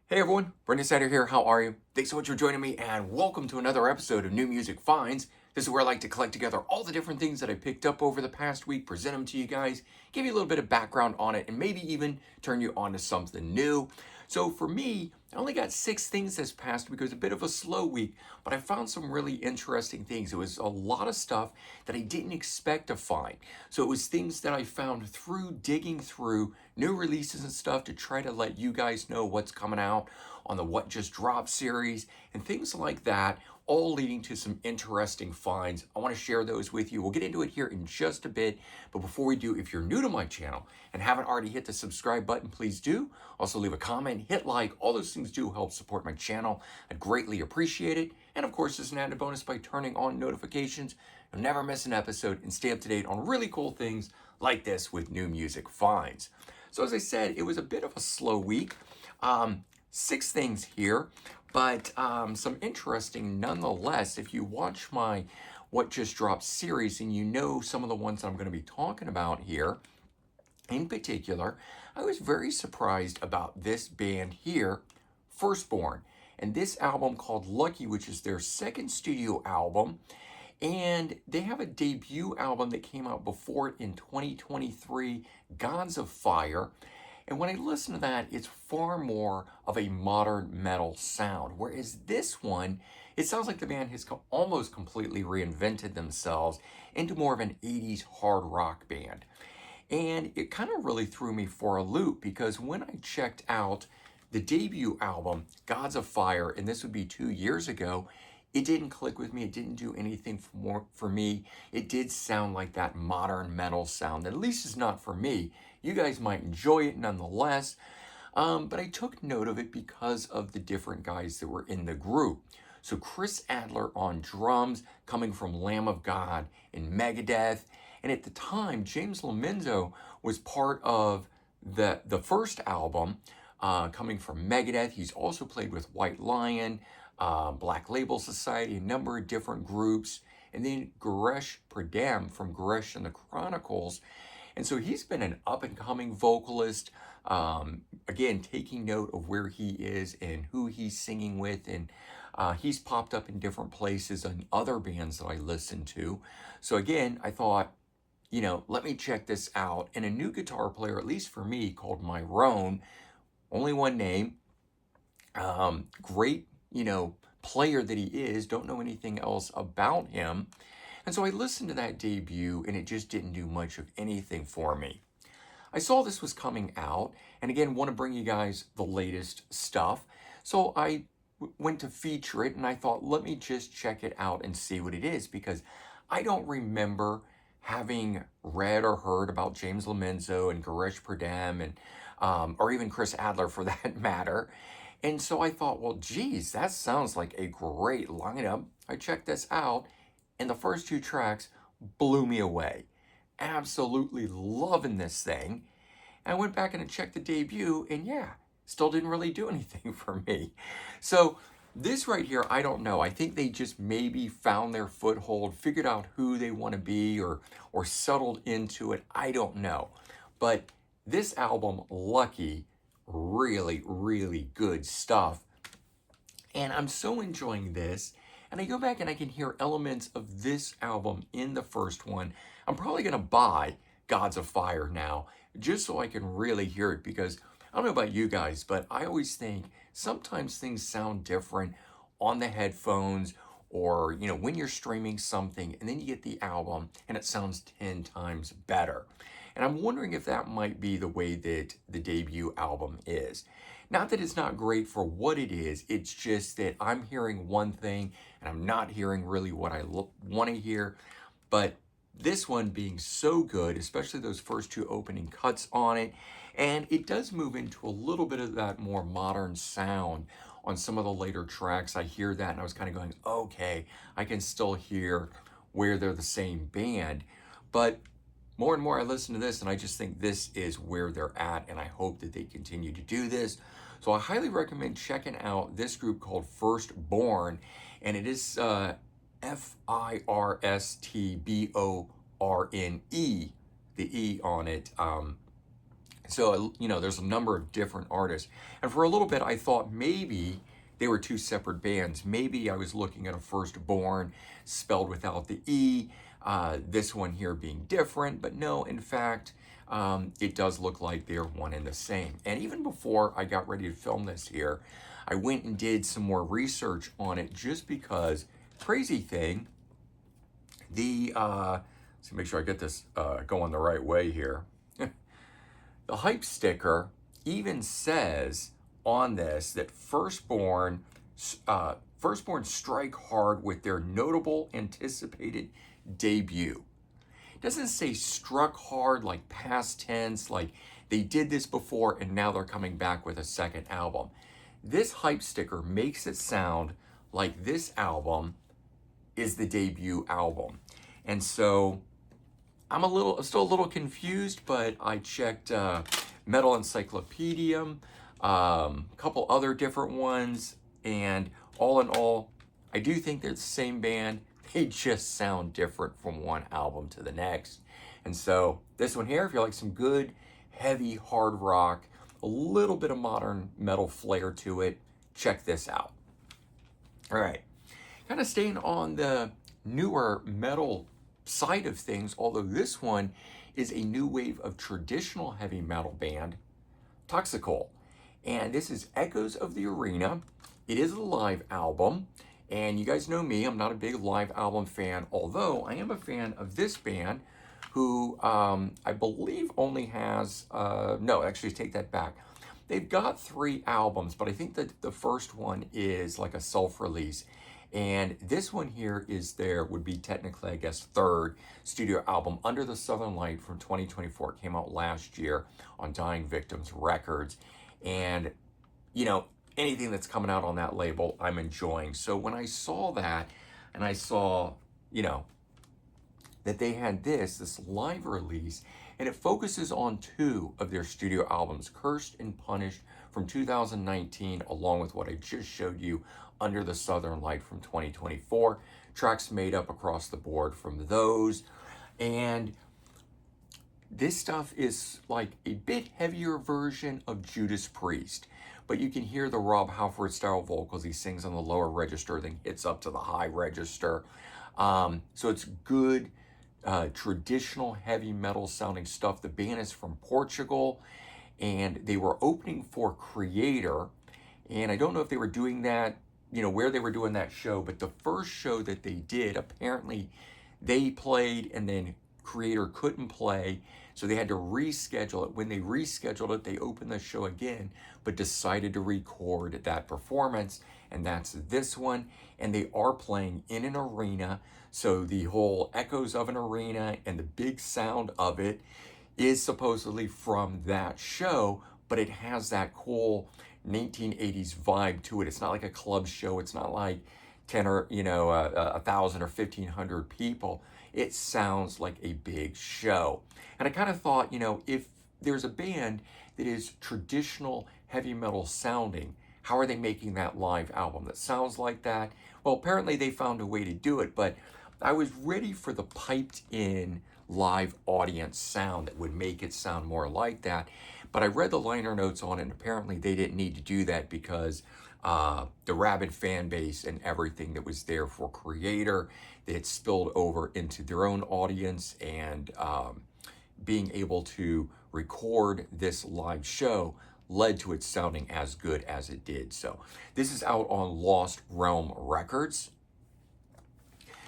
Hey everyone, Brendan Satter here. How are you? Thanks so much for joining me and welcome to another episode of New Music Finds. This is where I like to collect together all the different things that I picked up over the past week, present them to you guys, give you a little bit of background on it, and maybe even turn you on to something new. So for me, I only got 6 things this past week. It was a bit of a slow week, but I found some really interesting things. It was a lot of stuff that I didn't expect to find. So it was things that I found through digging through new releases and stuff to try to let you guys know what's coming out on the What Just Dropped series and things like that, all leading to some interesting finds. I want to share those with you. We'll get into it here in just a bit. But before we do, if you're new to my channel and haven't already hit the subscribe button, please do. Also leave a comment, hit like, all those things do help support my channel. I'd greatly appreciate it. And of course, as an added bonus, by turning on notifications, you'll never miss an episode and stay up to date on really cool things like this with New Music Finds. So as I said, it was a bit of a slow week. 6 things here, but some interesting nonetheless. If you watch my What Just Dropped series and you know some of the ones I'm going to be talking about here, in particular, I was very surprised about this band here, Firstorn, and this album called Lucky, which is their second studio album. And they have a debut album that came out before it in 2023, Gods of Fire. And when I listen to that, it's far more of a modern metal sound. Whereas this one, it sounds like the band has almost completely reinvented themselves into more of an 80s hard rock band. And it kind of really threw me for a loop because when I checked out the debut album, Gods of Fire, and this would be 2 years ago, it didn't click with me. It didn't do anything for me. It did sound like that modern metal sound. At least it's not for me. You guys might enjoy it nonetheless. But I took note of it because of the different guys that were in the group. So Chris Adler on drums, coming from Lamb of God and Megadeth. And at the time, James Lomenzo was part of the first album, coming from Megadeth. He's also played with White Lion, Black Label Society, a number of different groups. And then Garesh Pradam from Garesh and the Chronicles. And so he's been an up-and-coming vocalist, again, taking note of where he is and who he's singing with. And he's popped up in different places and other bands that I listen to. So again, I thought, let me check this out. And a new guitar player, at least for me, called Myron, only one name, great, player that he is, don't know anything else about him. And so I listened to that debut and it just didn't do much of anything for me. I saw this was coming out and again, want to bring you guys the latest stuff. So I went to feature it and I thought, let me just check it out and see what it is because I don't remember having read or heard about James Lomenzo and Garesh Pradam and or even Chris Adler for that matter. And so I thought, well, geez, that sounds like a great lineup. I checked this out, and the first 2 tracks blew me away. Absolutely loving this thing. And I went back and I checked the debut, and yeah, still didn't really do anything for me. So this right here, I don't know. I think they just maybe found their foothold, figured out who they want to be, or settled into it. I don't know. But this album, Lucky, really, really good stuff. And I'm so enjoying this. And I go back and I can hear elements of this album in the first one. I'm probably going to buy Gods of Fire now, just so I can really hear it. Because I don't know about you guys, but I always think sometimes things sound different on the headphones or, when you're streaming something and then you get the album and it sounds 10 times better. And I'm wondering if that might be the way that the debut album is. Not that it's not great for what it is, it's just that I'm hearing one thing and I'm not hearing really what I want to hear. But this one being so good, especially those first 2 opening cuts on it, and it does move into a little bit of that more modern sound on some of the later tracks. I hear that and I was kind of going, okay, I can still hear where they're the same band. But more and more I listen to this and I just think this is where they're at and I hope that they continue to do this. So I highly recommend checking out this group called Firstborn, and it is Firstborne, the E on it. So, there's a number of different artists. And for a little bit, I thought maybe they were two separate bands. Maybe I was looking at a Firstborn spelled without the E, this one here being different. But no, in fact, it does look like they're one and the same. And even before I got ready to film this here, I went and did some more research on it just because, crazy thing, let's make sure I get this going the right way here. The hype sticker even says on this that Firstborn strike hard with their notable anticipated debut. It doesn't say struck hard like past tense, like they did this before and now they're coming back with a second album. This hype sticker makes it sound like this album is the debut album. And so I'm still a little confused, but I checked Metal Encyclopedia, a couple other different ones, and all in all, I do think they're the same band. They just sound different from one album to the next. And so this one here, if you like some good, heavy, hard rock, a little bit of modern metal flair to it, check this out. All right, kind of staying on the newer metal side of things, although this one is a new wave of traditional heavy metal band, Toxicole. And this is Echoes of the Arena. It is a live album. And you guys know me, I'm not a big live album fan, although I am a fan of this band who I believe only has, no, actually take that back. They've got 3 albums, but I think that the first one is like a self-release. And this one here would be technically, I guess, 3rd studio album, Under the Southern Light from 2024. It came out last year on Dying Victims Records. And, anything that's coming out on that label, I'm enjoying. So when I saw that, and I saw, that they had this live release, and it focuses on 2 of their studio albums, Cursed and Punished from 2019, along with what I just showed you, Under the Southern Light from 2024. Tracks made up across the board from those. And this stuff is like a bit heavier version of Judas Priest, but you can hear the Rob Halford style vocals. He sings on the lower register, then hits up to the high register. So it's good, traditional heavy metal sounding stuff. The band is from Portugal, and they were opening for Creator. And I don't know if they were doing that, where they were doing that show, but the first show that they did, apparently they played and then Creator couldn't play, so they had to reschedule it. When they rescheduled it, they opened the show again, but decided to record that performance, and that's this one. And they are playing in an arena, so the whole echoes of an arena and the big sound of it is supposedly from that show, but it has that cool 1980s vibe to it. It's not like a club show. It's not like 10 or 1,000 or 1,500 people. It sounds like a big show. And I kind of thought, if there's a band that is traditional heavy metal sounding, how are they making that live album that sounds like that? Well, apparently they found a way to do it, but I was ready for the piped in live audience sound that would make it sound more like that. But I read the liner notes on it, and apparently they didn't need to do that because the rabid fan base and everything that was there for Creator, that had spilled over into their own audience, and being able to record this live show led to it sounding as good as it did. So this is out on Lost Realm Records.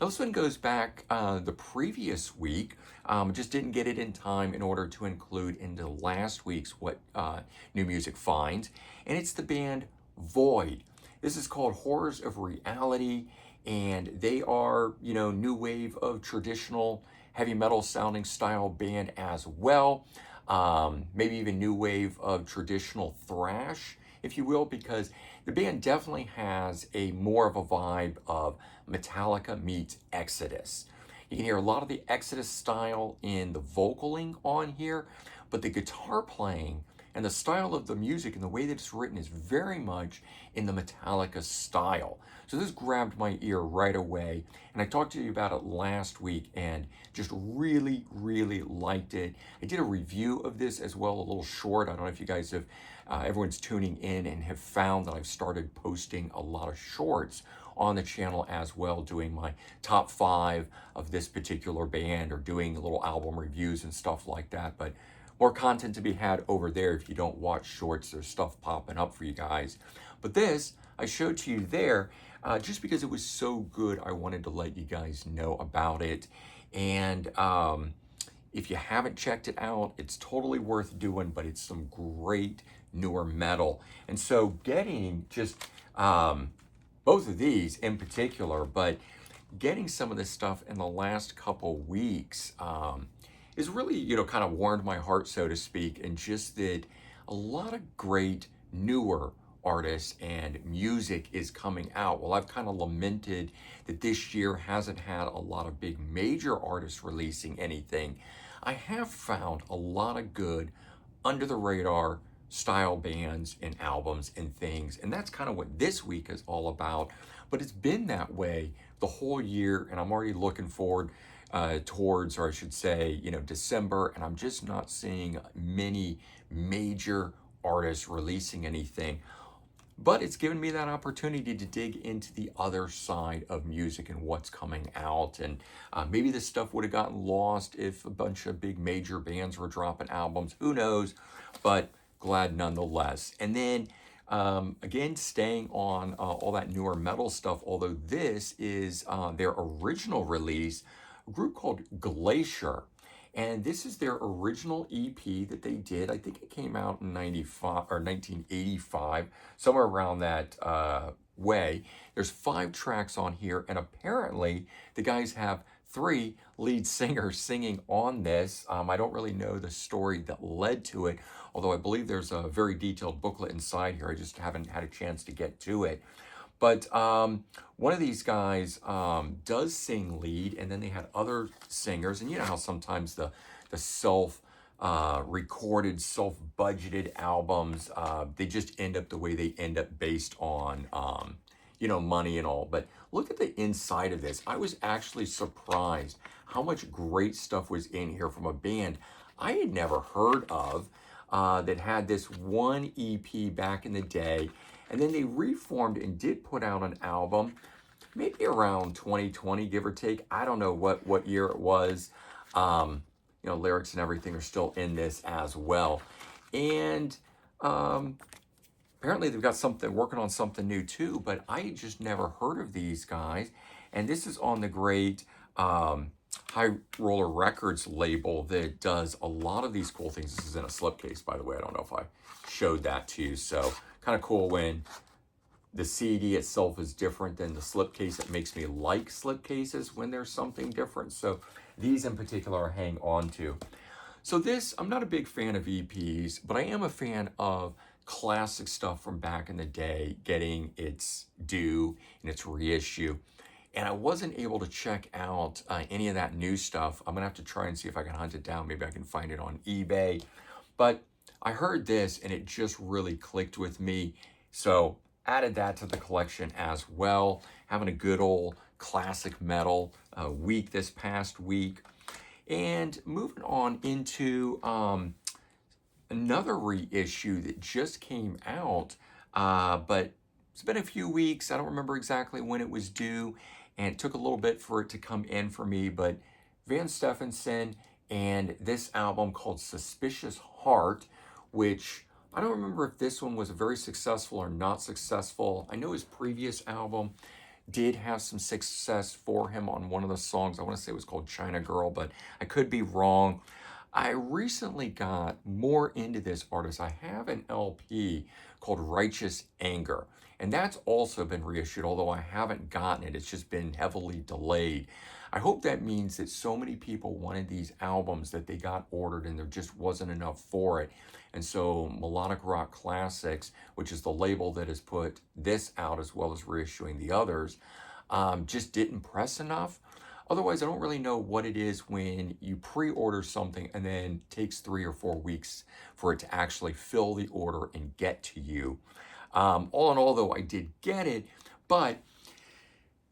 Now this one goes back the previous week. Just didn't get it in time in order to include into last week's What New Music Finds. And it's the band Void. This is called Horrors of Reality, and they are, new wave of traditional heavy metal sounding style band as well. Maybe even new wave of traditional thrash, if you will, because the band definitely has a more of a vibe of Metallica meets Exodus. You can hear a lot of the Exodus style in the vocaling on here, but the guitar playing And the style of the music and the way that it's written is very much in the Metallica style. So this grabbed my ear right away. And I talked to you about it last week and just really, really liked it. I did a review of this as well, a little short. I don't know if you guys have, everyone's tuning in and have found that I've started posting a lot of shorts on the channel as well, doing my top 5 of this particular band or doing little album reviews and stuff like that. But more content to be had over there. If you don't watch shorts, there's stuff popping up for you guys. But this, I showed to you there just because it was so good. I wanted to let you guys know about it. And if you haven't checked it out, it's totally worth doing, but it's some great newer metal. And so getting just both of these in particular, but getting some of this stuff in the last couple weeks is really, kind of warmed my heart, so to speak, and just that a lot of great newer artists and music is coming out. Well, I've kind of lamented that this year hasn't had a lot of big major artists releasing anything. I have found a lot of good under the radar style bands and albums and things, and that's kind of what this week is all about. But it's been that way the whole year, and I'm already looking forward towards, or I should say, December, and I'm just not seeing many major artists releasing anything. But it's given me that opportunity to dig into the other side of music and what's coming out. And maybe this stuff would have gotten lost if a bunch of big major bands were dropping albums. Who knows? But glad nonetheless. And then again, staying on all that newer metal stuff, although this is their original release, a group called Glacier. And this is their original EP that they did. I think it came out in 95 or 1985, somewhere around that way. There's 5 tracks on here, and apparently the guys have 3 lead singers singing on this. I don't really know the story that led to it, although I believe there's a very detailed booklet inside here. I just haven't had a chance to get to it. But one of these guys does sing lead, and then they had other singers. And you know how sometimes the self-recorded, self-budgeted albums, they just end up the way they end up based on, money and all. But look at the inside of this. I was actually surprised how much great stuff was in here from a band I had never heard of that had this one EP back in the day. And then they reformed and did put out an album, maybe around 2020, give or take. I don't know what year it was. Lyrics and everything are still in this as well. And apparently they've got something, working on something new too, but I just never heard of these guys. And this is on the great High Roller Records label that does a lot of these cool things. This is in a slipcase, by the way. I don't know if I showed that to you. So kind of cool when the CD itself is different than the slipcase. It makes me like slipcases when there's something different. So these in particular I hang on to. So this, I'm not a big fan of EPs, but I am a fan of classic stuff from back in the day getting its due and its reissue. And I wasn't able to check out any of that new stuff. I'm gonna have to try and see if I can hunt it down. Maybe I can find it on eBay. But I heard this and it just really clicked with me. So added that to the collection as well. Having a good old classic metal week this past week. And moving on into another reissue that just came out, but it's been a few weeks. I don't remember exactly when it was due, and it took a little bit for it to come in for me, but Van Stephenson and this album called Suspicious Heart, which I don't remember if this one was very successful or not successful. I know his previous album did have some success for him on one of the songs. I want to say it was called China Girl, but I could be wrong. I recently got more into this artist. I have an LP called Righteous Anger, and that's also been reissued, although I haven't gotten it. It's just been heavily delayed. I hope that means that so many people wanted these albums that they got ordered and there just wasn't enough for it. And so Melodic Rock Classics, which is the label that has put this out as well as reissuing the others, just didn't press enough. Otherwise, I don't really know what it is when you pre-order something and then it takes 3 or 4 weeks for it to actually fill the order and get to you. All in all, though, I did get it, but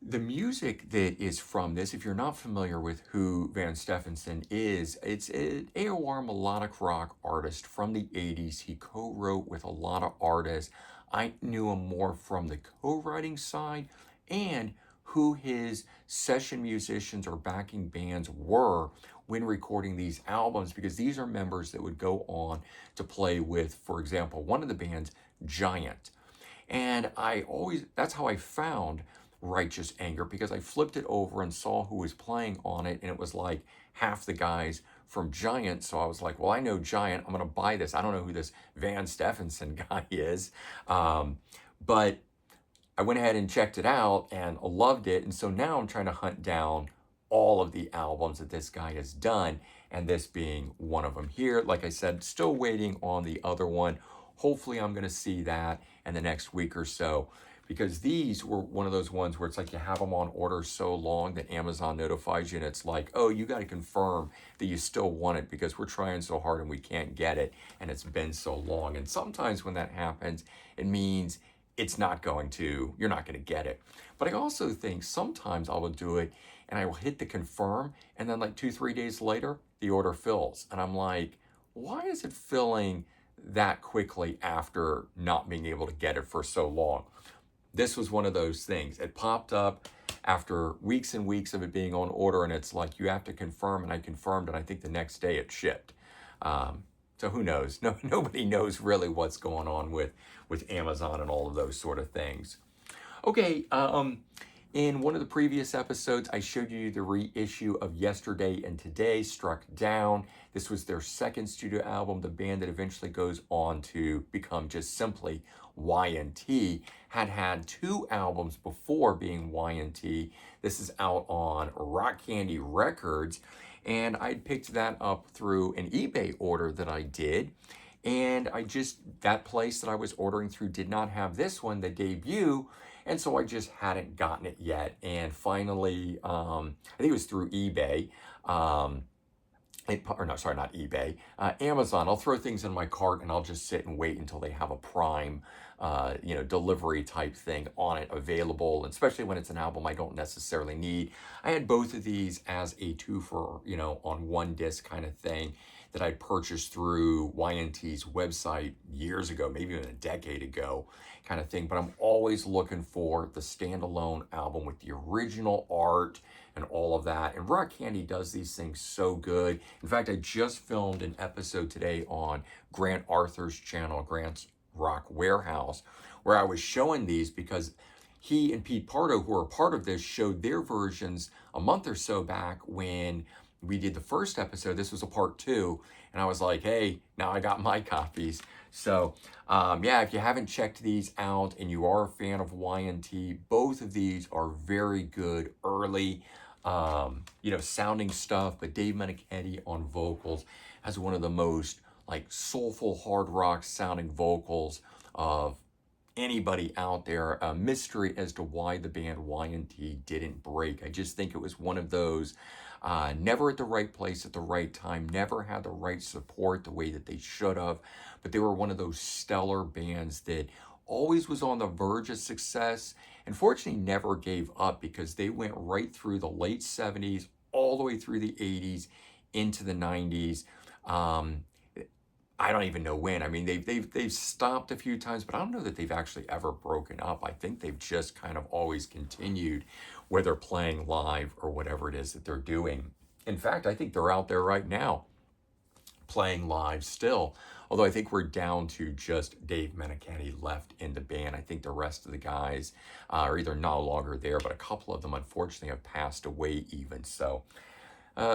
the music that is from this, if you're not familiar with who Van Stephenson is, it's an AOR melodic rock artist from the 80s. He co-wrote with a lot of artists. I knew him more from the co-writing side and who his session musicians or backing bands were when recording these albums, because these are members that would go on to play with, for example, one of the bands, Giant. And that's how I found Righteous Anger, because I flipped it over and saw who was playing on it, and it was like half the guys from Giant. So I was like, well, I know Giant. I'm going to buy this. I don't know who this Van Stephenson guy is. But I went ahead and checked it out and loved it. And so now I'm trying to hunt down all of the albums that this guy has done, and this being one of them here. Like I said, still waiting on the other one. Hopefully I'm going to see that in the next week or so, because these were one of those ones where it's like you have them on order so long that Amazon notifies you and it's like, oh, you got to confirm that you still want it because we're trying so hard and we can't get it and it's been so long. And sometimes when that happens, it means you're not going to get it. But I also think sometimes I will do it and I will hit the confirm, and then like 2-3 days later, the order fills. And I'm like, why is it filling that quickly after not being able to get it for so long? This was one of those things. It popped up after weeks and weeks of it being on order, and it's like, you have to confirm, and I confirmed, and I think the next day it shipped. So who knows? Nobody knows really what's going on with Amazon and all of those sort of things. Okay, in one of the previous episodes, I showed you the reissue of Yesterday and Today, Struck Down. This was their second studio album, the band that eventually goes on to become just simply Y&T. Had 2 albums before being Y&T. This is out on Rock Candy Records, and I picked that up through an eBay order that I did. And that place that I was ordering through did not have this one, the debut, and so I just hadn't gotten it yet. And finally, I think it was through eBay, not eBay, Amazon. I'll throw things in my cart and I'll just sit and wait until they have a Prime, delivery type thing on it available, especially when it's an album I don't necessarily need. I had both of these as a 2 for, on one disc kind of thing that I purchased through Y&T's website years ago, maybe even a decade ago kind of thing. But I'm always looking for the standalone album with the original art and all of that. And Rock Candy does these things so good. In fact, I just filmed an episode today on Grant Arthur's channel, Grant's Rock Warehouse, where I was showing these because he and Pete Pardo, who are a part of this, showed their versions a month or so back when we did the first episode. This was a part 2, and I was like, hey, now I got my copies. So if you haven't checked these out and you are a fan of Y&T, both of these are very good early sounding stuff. But Dave Meniketti on vocals has one of the most soulful hard rock sounding vocals of anybody out there. A mystery as to why the band Y&T didn't break. I just think it was one of those never at the right place at the right time, never had the right support the way that they should have, but they were one of those stellar bands that always was on the verge of success, and fortunately never gave up, because they went right through the late 70s all the way through the 80s into the 90s. I don't even know when. I mean, they've stopped a few times, but I don't know that they've actually ever broken up. I think they've just kind of always continued, whether playing live or whatever it is that they're doing. In fact, I think they're out there right now playing live still, although I think we're down to just Dave Meniketti left in the band. I think the rest of the guys are either no longer there, but a couple of them unfortunately have passed away even. So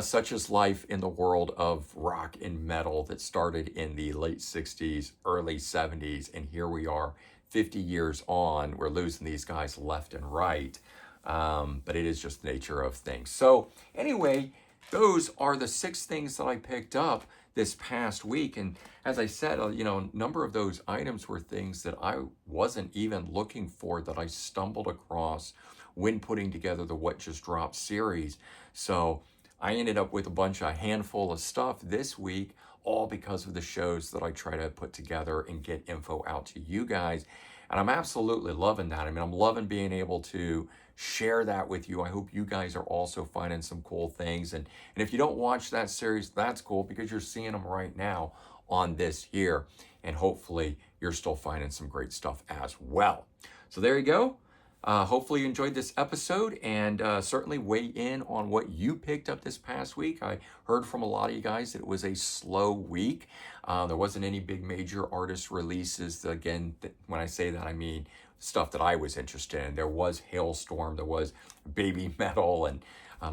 such is life in the world of rock and metal that started in the late 60s, early 70s, and here we are 50 years on. We're losing these guys left and right, but it is just the nature of things. So anyway, those are the 6 things that I picked up this past week. And as I said, you know, a number of those items were things that I wasn't even looking for, that I stumbled across when putting together the What Just Dropped series. So I ended up with a handful of stuff this week, all because of the shows that I try to put together and get info out to you guys. And I'm absolutely loving that. I mean, I'm loving being able to share that with you. I hope you guys are also finding some cool things. And if you don't watch that series, that's cool, because you're seeing them right now on this here. And hopefully you're still finding some great stuff as well. So there you go. Hopefully you enjoyed this episode, and certainly weigh in on what you picked up this past week. I heard from a lot of you guys that it was a slow week. There wasn't any big major artist releases. Again, when I say that, I mean stuff that I was interested in. There was Hailstorm, there was Baby Metal, and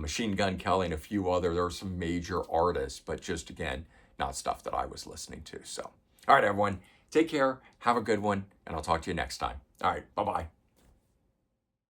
Machine Gun Kelly, and a few other. There were some major artists, but just, again, not stuff that I was listening to. So, all right, everyone, take care, have a good one, and I'll talk to you next time. All right, bye-bye.